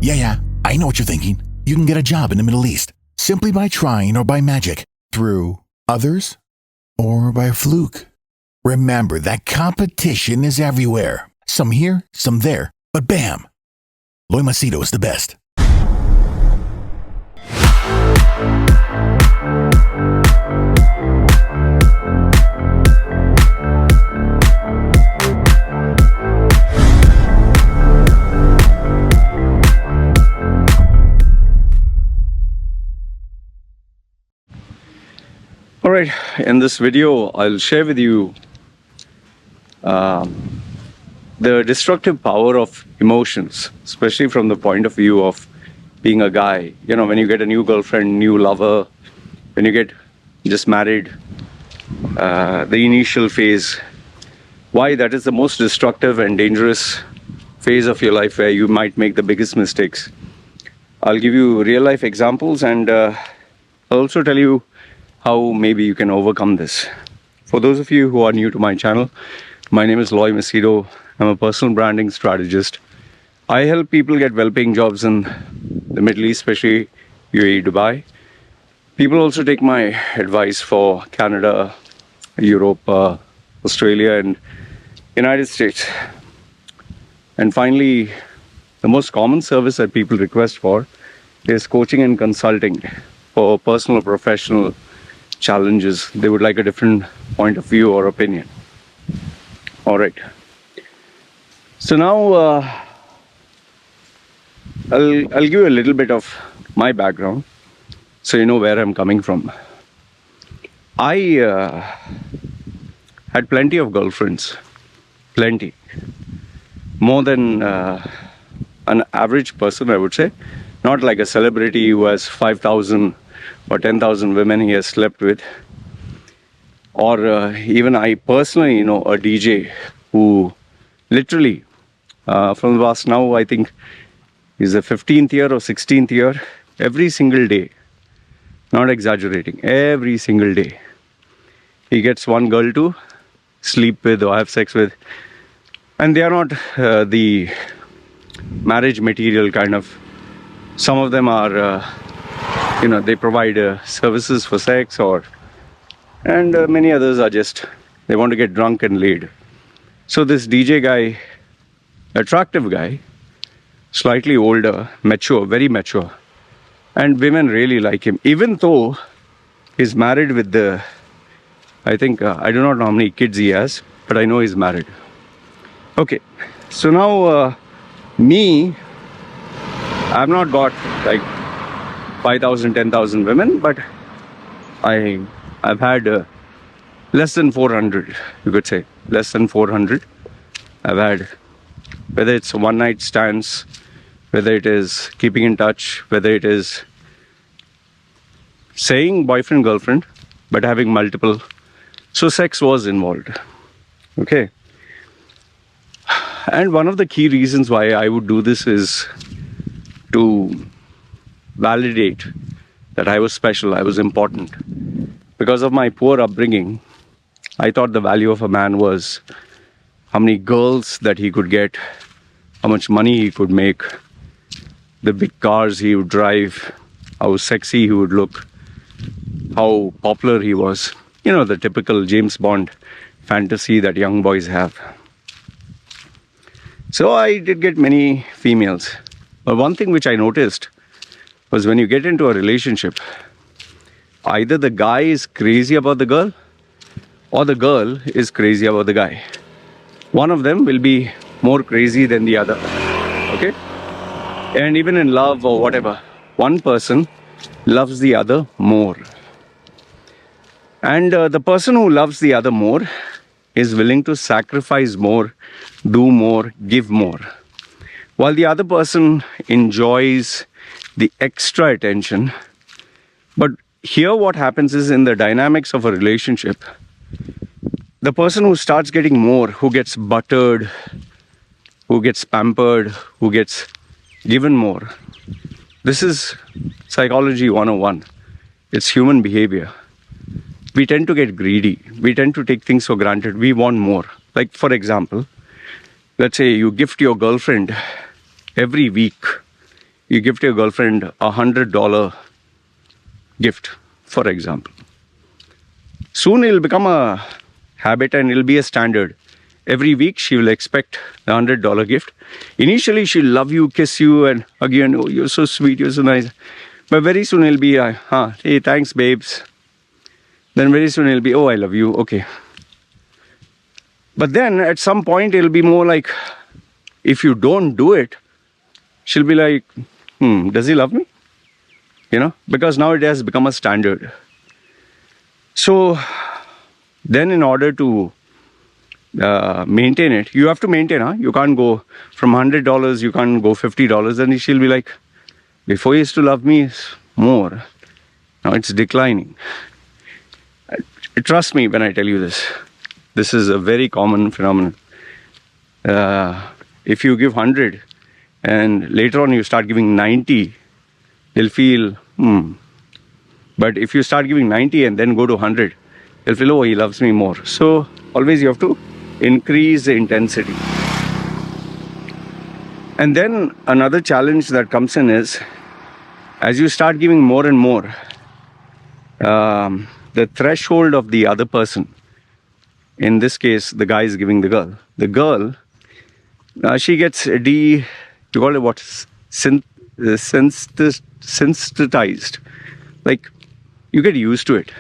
Yeah, I know what you're thinking. You can get a job in the Middle East simply by trying or by magic, through others, or by a fluke. Remember that competition is everywhere. Some here, some there, but bam! Loy Machedo is the best. Alright, in this video I'll share with you the destructive power of emotions, especially from the point of view of being a guy. You know, when you get a new girlfriend, new lover, when you get just married, the initial phase, why that is the most destructive and dangerous phase of your life where you might make the biggest mistakes. I'll give you real life examples and I'll also tell you how maybe you can overcome this. For those of you who are new to my channel, my name is Loy Machedo. I'm a personal branding strategist. I help people get well-paying jobs in the Middle East, especially UAE, Dubai. People also take my advice for Canada, Europe, Australia and United States. And finally, the most common service that people request for is coaching and consulting for personal or professional challenges. They would like a different point of view or opinion. All right. So now I'll give you a little bit of my background so you know where I'm coming from. I had plenty of girlfriends, plenty. More than an average person, I would say. Not like a celebrity who has 5,000 or 10,000 women he has slept with. Or even I personally know a DJ who literally, from the past now, I think is the 15th year or 16th year, every single day, not exaggerating, every single day, he gets one girl to sleep with or have sex with. And they are not the marriage material kind of. Some of them are, they provide services for sex, and many others are just, they want to get drunk and laid. So this DJ guy, attractive guy, slightly older, mature, very mature, and women really like him, even though he's married with I think, I do not know how many kids he has, but I know he's married. Okay, so now me, I've not got like 5,000, 10,000 women, but I've had less than 400, you could say, less than 400. I've had, whether it's one night stands, whether it is keeping in touch, whether it is saying boyfriend, girlfriend, but having multiple. So sex was involved, okay? And one of the key reasons why I would do this is to validate that I was special, I was important. Because of my poor upbringing, I thought the value of a man was how many girls that he could get, how much money he could make, the big cars he would drive, how sexy he would look, how popular he was. You know, the typical James Bond fantasy that young boys have. So I did get many females. But one thing which I noticed was when you get into a relationship, either the guy is crazy about the girl or the girl is crazy about the guy. One of them will be more crazy than the other, okay? And even in love or whatever, one person loves the other more. And the person who loves the other more is willing to sacrifice more, do more, give more. While the other person enjoys the extra attention. But here what happens is, in the dynamics of a relationship, the person who starts getting more, who gets buttered, who gets pampered, who gets given more. This is psychology 101. It's human behavior. We tend to get greedy. We tend to take things for granted. We want more. Like, for example, let's say you gift your girlfriend every week you give your girlfriend $100 gift, for example. Soon it'll become a habit and it'll be a standard. Every week she will expect the $100 gift. Initially she'll love you, kiss you, and again, oh, you're so sweet, you're so nice. But very soon it'll be, hey, thanks, babes. Then very soon it'll be, oh, I love you, okay. But then at some point it'll be more like, if you don't do it, she'll be like, does he love me? You know, because now it has become a standard. So then in order to maintain it, you have to maintain, you can't go from $100, you can't go $50. Then she'll be like, before you used to love me more, now it's declining. Trust me when I tell you this. This is a very common phenomenon. If you give 100 and later on you start giving 90, they'll feel, But if you start giving 90 and then go to 100, they'll feel, oh, he loves me more. So always you have to increase the intensity. And then another challenge that comes in is, as you start giving more and more, the threshold of the other person, in this case, the guy is giving the girl. The girl, she gets you call it what? Sensitized. Like, you get used to it.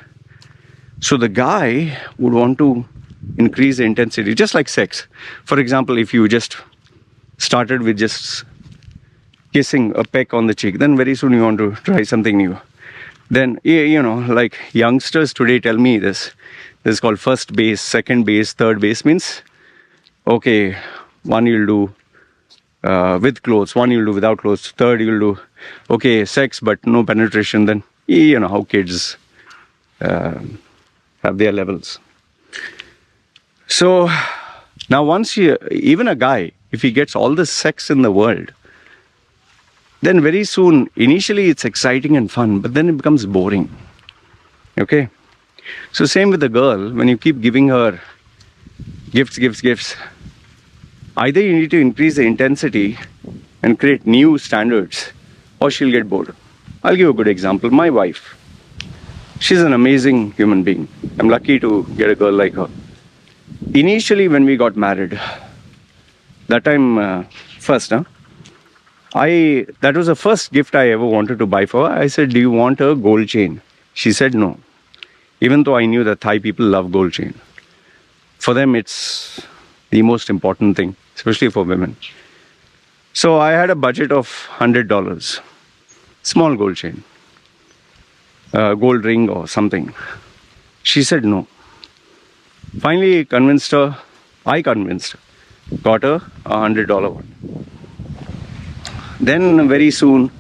So the guy would want to increase the intensity, just like sex. For example, if you just started with just kissing a peck on the cheek, then very soon you want to try something new. Then, like youngsters today tell me this is called first base, second base, third base. Means, okay, one you'll do with clothes, one you'll do without clothes, third you'll do, okay, sex but no penetration. Then, you know how kids have their levels. So now once even a guy, if he gets all the sex in the world, then very soon, initially it's exciting and fun, but then it becomes boring. Okay? So same with the girl, when you keep giving her gifts, either you need to increase the intensity and create new standards, or she'll get bored. I'll give a good example. My wife, she's an amazing human being. I'm lucky to get a girl like her. Initially, when we got married, that time that was the first gift I ever wanted to buy for her. I said, do you want a gold chain? She said no. Even though I knew that Thai people love gold chain. For them, it's the most important thing, especially for women. So I had a budget of $100. Small gold chain. Gold ring or something. She said no. Finally, I convinced her, got her $100 one. Then very soon,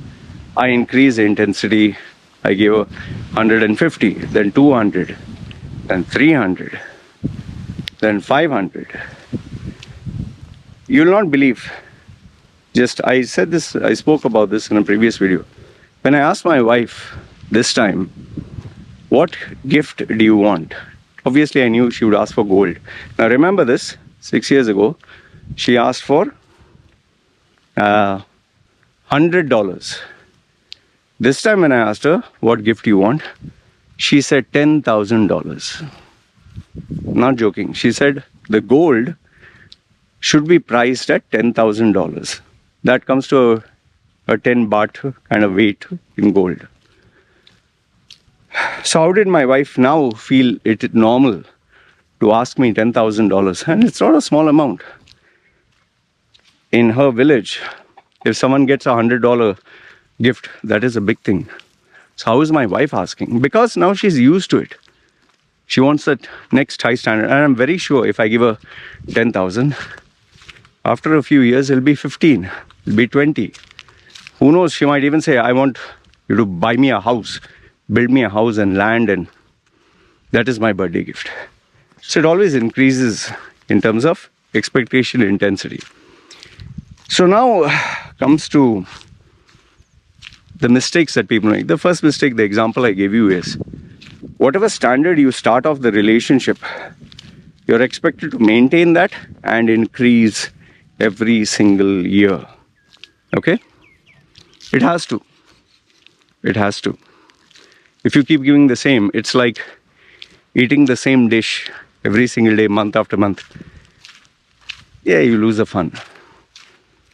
I increased the intensity. I gave her 150, then 200, then 300, then 500. You will not believe. I spoke about this in a previous video. When I asked my wife this time, what gift do you want? Obviously, I knew she would ask for gold. Now remember this, 6 years ago, she asked for $100. This time when I asked her, what gift do you want? She said $10,000. Not joking. She said the gold should be priced at $10,000. That comes to a 10 baht kind of weight in gold. So how did my wife now feel it normal to ask me $10,000? And it's not a small amount. In her village, if someone gets $100 gift, that is a big thing. So how is my wife asking? Because now she's used to it. She wants that next high standard. And I'm very sure if I give her 10,000, after a few years, it'll be 15, it'll be 20. Who knows, she might even say, I want you to buy me a house, build me a house and land, and that is my birthday gift. So it always increases in terms of expectation intensity. So now comes to the mistakes that people make. The first mistake, the example I gave you is, whatever standard you start off the relationship, you're expected to maintain that and increase every single year. Okay? It has to. It has to. If you keep giving the same, it's like eating the same dish every single day, month after month. Yeah, you lose the fun.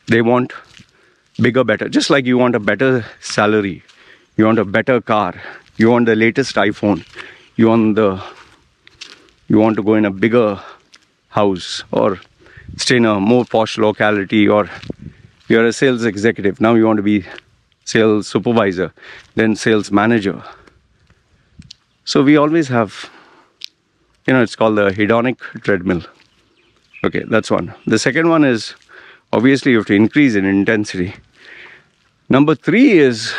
They want bigger, better. Just like you want a better salary, you want a better car, you want the latest iPhone, you want to go in a bigger house or stay in a more posh locality, or you're a sales executive. Now you want to be sales supervisor, then sales manager. So we always have, it's called the hedonic treadmill. Okay, that's one. The second one is, obviously you have to increase in intensity. Number 3 is,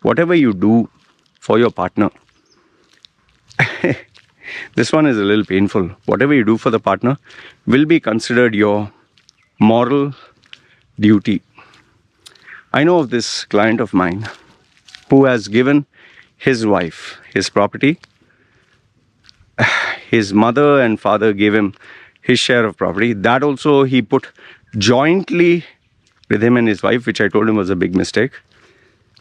whatever you do for your partner. This one is a little painful. Whatever you do for the partner will be considered your moral duty. I know of this client of mine who has given his wife his property. His mother and father gave him his share of property. That also he put jointly with him and his wife, which I told him was a big mistake.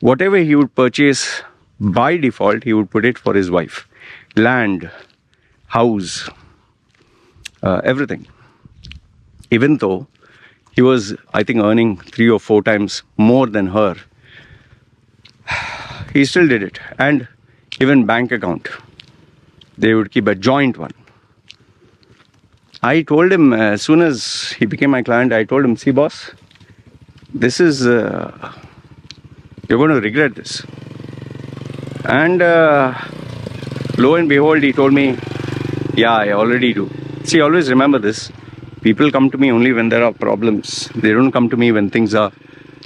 Whatever he would purchase by default, he would put it for his wife. Land, house, everything. Even though he was, I think, earning 3 or 4 times more than her, he still did it. And even bank account, they would keep a joint one. I told him, as soon as he became my client, I told him, see boss, this is, you're going to regret this. And lo and behold, he told me, yeah, I already do. See, always remember this. People come to me only when there are problems. They don't come to me when things are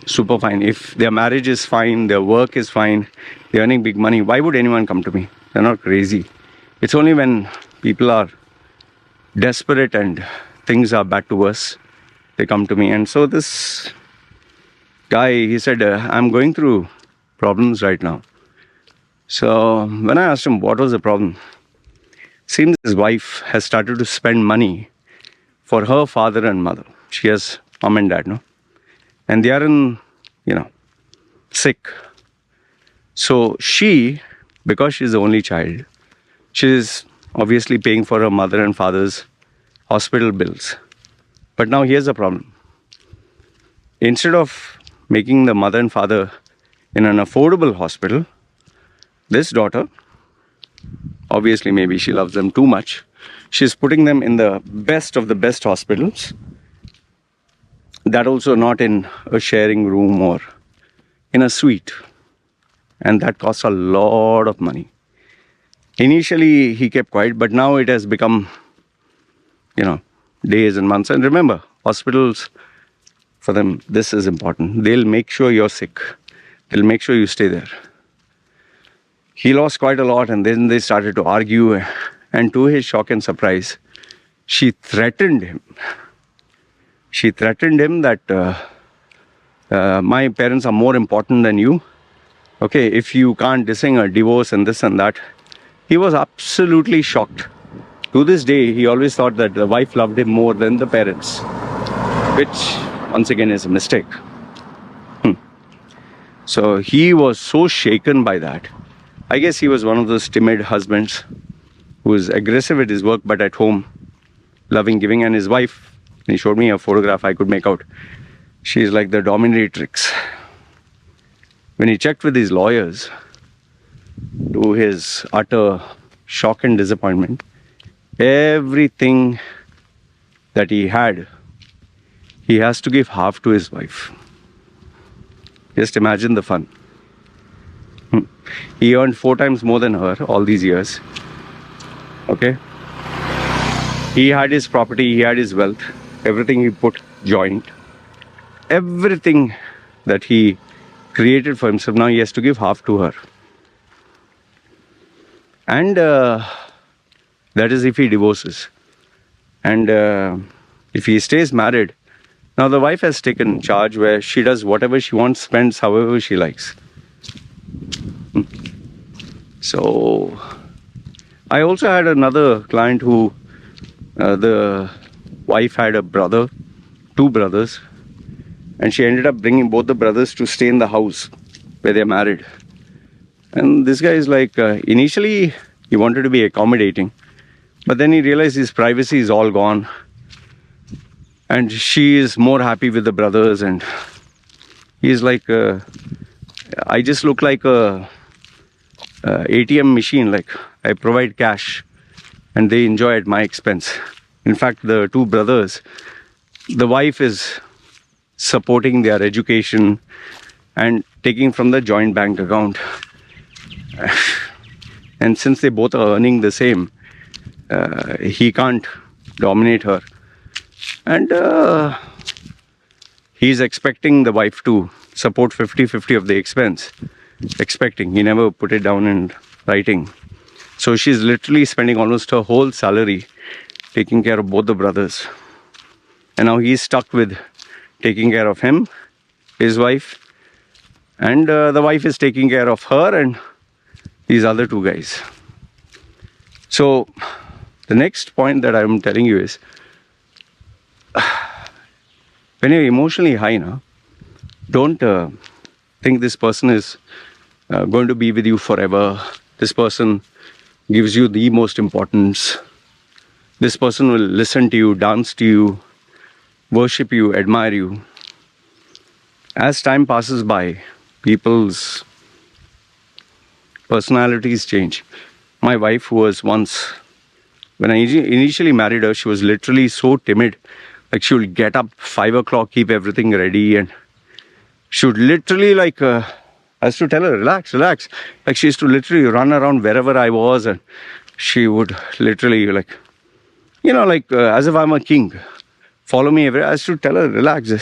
super fine. If their marriage is fine, their work is fine, they're earning big money, why would anyone come to me? They're not crazy. It's only when people are desperate and things are bad to us, they come to me. And so this guy, he said, I'm going through problems right now. So when I asked him what was the problem, seems his wife has started to spend money for her father and mother. She has mom and dad, no? And they are in, sick. So she, because she's the only child, she's obviously paying for her mother and father's hospital bills. But now here's the problem. Instead of making the mother and father in an affordable hospital, this daughter, obviously maybe she loves them too much, she's putting them in the best of the best hospitals. That also not in a sharing room or in a suite. And that costs a lot of money. Initially he kept quiet, but now it has become, days and months. And remember, hospitals, for them, this is important. They'll make sure you're sick. They'll make sure you stay there. He lost quite a lot, and then they started to argue. And to his shock and surprise, she threatened him. She threatened him that my parents are more important than you. Okay, if you can't dising a divorce and this and that. He was absolutely shocked. To this day, he always thought that the wife loved him more than the parents, which once again is a mistake. So he was so shaken by that. I guess he was one of those timid husbands who was aggressive at his work, but at home, loving, giving. And his wife, he showed me a photograph I could make out. She's like the dominatrix. When he checked with his lawyers, to his utter shock and disappointment, everything that he had, he has to give half to his wife. Just imagine the fun. He earned 4 times more than her all these years. Okay? He had his property, he had his wealth, everything he put joint. Everything that he created for himself, now he has to give half to her. And that is if he divorces. And if he stays married, now the wife has taken charge where she does whatever she wants, spends however she likes. So I also had another client who the wife had a brother, 2 brothers, And she ended up bringing both the brothers to stay in the house where they're married. And this guy is like, initially he wanted to be accommodating, but then he realized his privacy is all gone. And she is more happy with the brothers, and he's like, I just look like a ATM machine, like I provide cash and they enjoy at my expense. In fact, the two brothers, the wife is supporting their education and taking from the joint bank account. And since they both are earning the same, he can't dominate her. And he's expecting the wife to support 50-50 of the expense. Expecting. He never put it down in writing. So she's literally spending almost her whole salary taking care of both the brothers. And now he's stuck with taking care of him, his wife, and the wife is taking care of her and these other two guys. So the next point that I'm telling you is, when you're emotionally high now, don't think this person is going to be with you forever. This person gives you the most importance. This person will listen to you, dance to you, worship you, admire you. As time passes by, people's personalities change. My wife, who was once, when I initially married her, she was literally so timid. Like she would get up 5 o'clock, keep everything ready, and she would literally like, I used to tell her, relax, relax. Like she used to literally run around wherever I was, and she would literally like, like as if I'm a king. Follow me everywhere. I used to tell her, relax.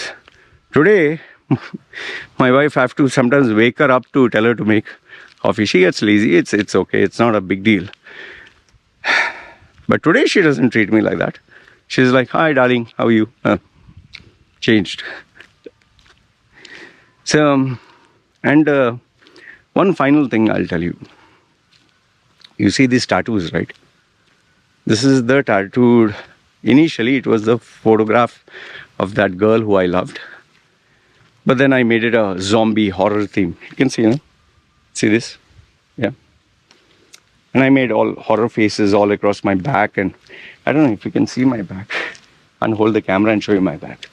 Today, my wife, I have to sometimes wake her up to tell her to make coffee. She gets lazy. It's okay. It's not a big deal. But today she doesn't treat me like that. She's like, hi, darling. How are you? Changed. So, and one final thing I'll tell you. You see these tattoos, right? This is the tattoo. Initially, it was the photograph of that girl who I loved. But then I made it a zombie horror theme. You can see, See this? Yeah. And I made all horror faces all across my back. And I don't know if you can see my back. I'll hold the camera and show you my back.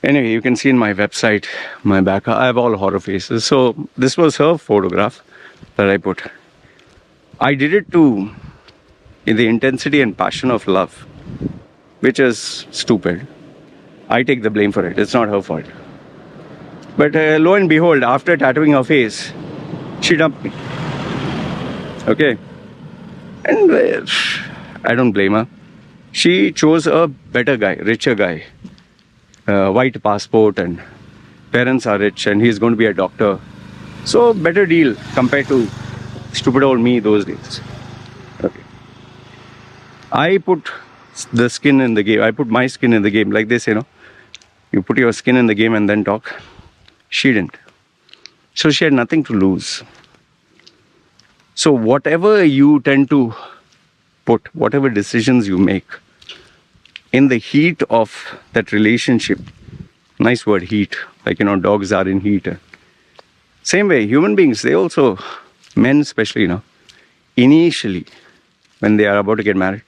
Anyway, you can see in my website, my back, I have all horror faces. So this was her photograph that I put. I did it in the intensity and passion of love, which is stupid. I take the blame for it. It's not her fault. But lo and behold, after tattooing her face, she dumped me. Okay? And I don't blame her. She chose a better guy, richer guy. White passport, and parents are rich, and he's going to be a doctor. So better deal compared to stupid old me those days. Okay. I put the skin in the game. I put my skin in the game. Like this, you put your skin in the game and then talk. She didn't. So she had nothing to lose. So whatever you tend to put, whatever decisions you make, in the heat of that relationship, nice word, heat, like, dogs are in heat. Same way, human beings, they also, men especially, initially, when they are about to get married,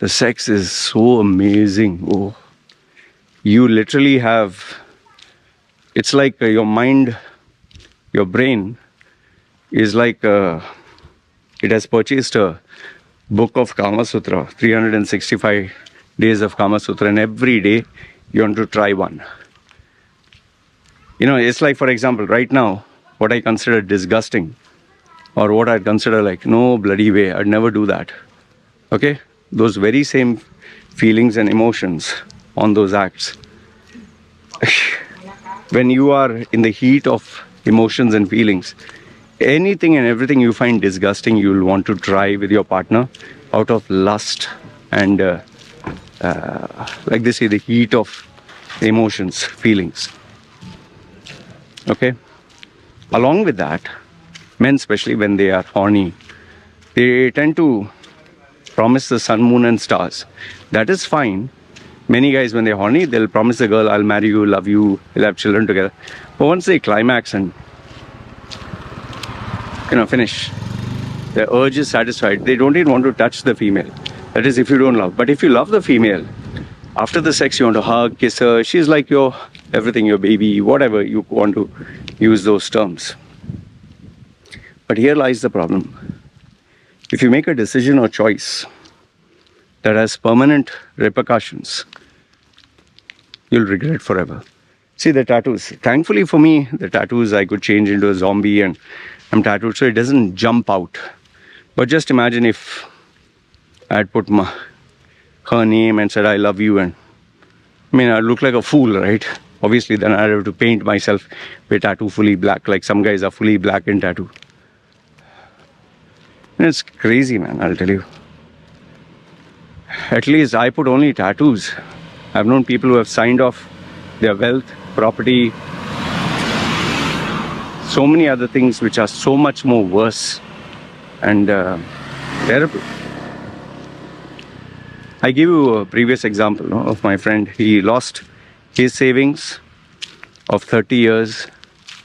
the sex is so amazing. Oh, you literally have, it's like your mind, your brain is like, it has purchased a book of Kama Sutra, 365 days of Kama Sutra, and every day you want to try one. It's like, for example, right now, what I consider disgusting, or what I'd consider like, no bloody way, I'd never do that. Okay? Those very same feelings and emotions on those acts. When you are in the heat of emotions and feelings, anything and everything you find disgusting, you'll want to try with your partner out of lust and like they say, the heat of emotions, feelings. Okay? Along with that, men especially when they are horny, they tend to promise the sun, moon and stars. That is fine, Many guys, when they're horny, they'll promise the girl, I'll marry you, love you, we'll have children together. But once they climax and, finish, their urge is satisfied, they don't even want to touch the female. That is if you don't love. But if you love the female, after the sex, you want to hug, kiss her. She's like your everything, your baby, whatever you want to use those terms. But here lies the problem. If you make a decision or choice that has permanent repercussions, you'll regret forever. See the tattoos. Thankfully for me, the tattoos I could change into a zombie and I'm tattooed so it doesn't jump out. But just imagine if I had put her name and said I love you, and I'd look like a fool, right? Obviously then I'd have to paint myself with tattoo fully black, like some guys are fully black in tattoo. And it's crazy, man, I'll tell you. At least I put only tattoos. I've known people who have signed off their wealth, property, so many other things which are so much more worse and terrible. I give you a previous example of my friend. He lost his savings of 30 years,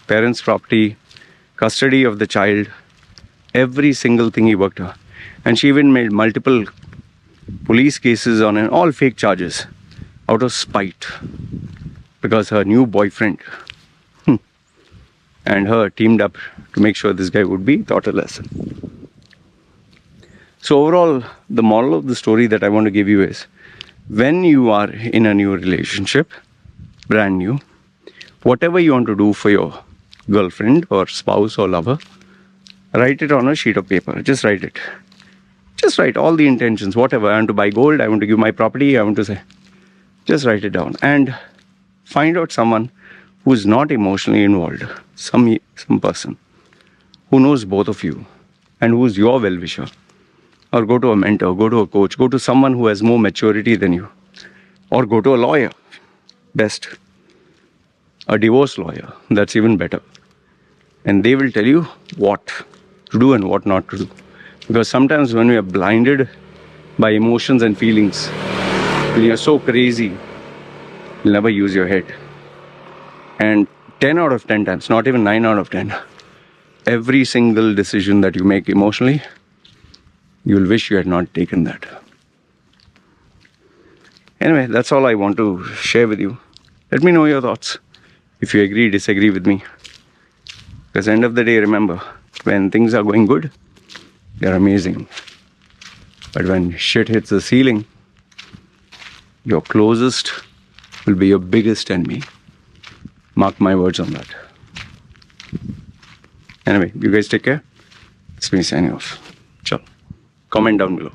parents' property, custody of the child, every single thing he worked on. And she even made multiple police cases on all fake charges out of spite because her new boyfriend and her teamed up to make sure this guy would be taught a lesson. So overall, the moral of the story that I want to give you is, when you are in a new relationship, brand new, whatever you want to do for your girlfriend or spouse or lover, write it on a sheet of paper. Just write it. Just write all the intentions, whatever. I want to buy gold, I want to give my property, I want to say. Just write it down and find out someone who's not emotionally involved, some person who knows both of you and who's your well-wisher. Or go to a mentor, go to a coach, go to someone who has more maturity than you. Or go to a lawyer, best. A divorce lawyer, that's even better. And they will tell you what to do and what not to do. Because sometimes when we are blinded by emotions and feelings, when you're so crazy, you'll never use your head. And 10 out of 10 times, not even 9 out of 10, every single decision that you make emotionally, you'll wish you had not taken that. Anyway, that's all I want to share with you. Let me know your thoughts. If you agree, disagree with me. Because at the end of the day, remember, when things are going good, they're amazing. But when shit hits the ceiling, your closest will be your biggest enemy. Mark my words on that. Anyway, you guys take care. It's me signing off. Ciao. Comment down below.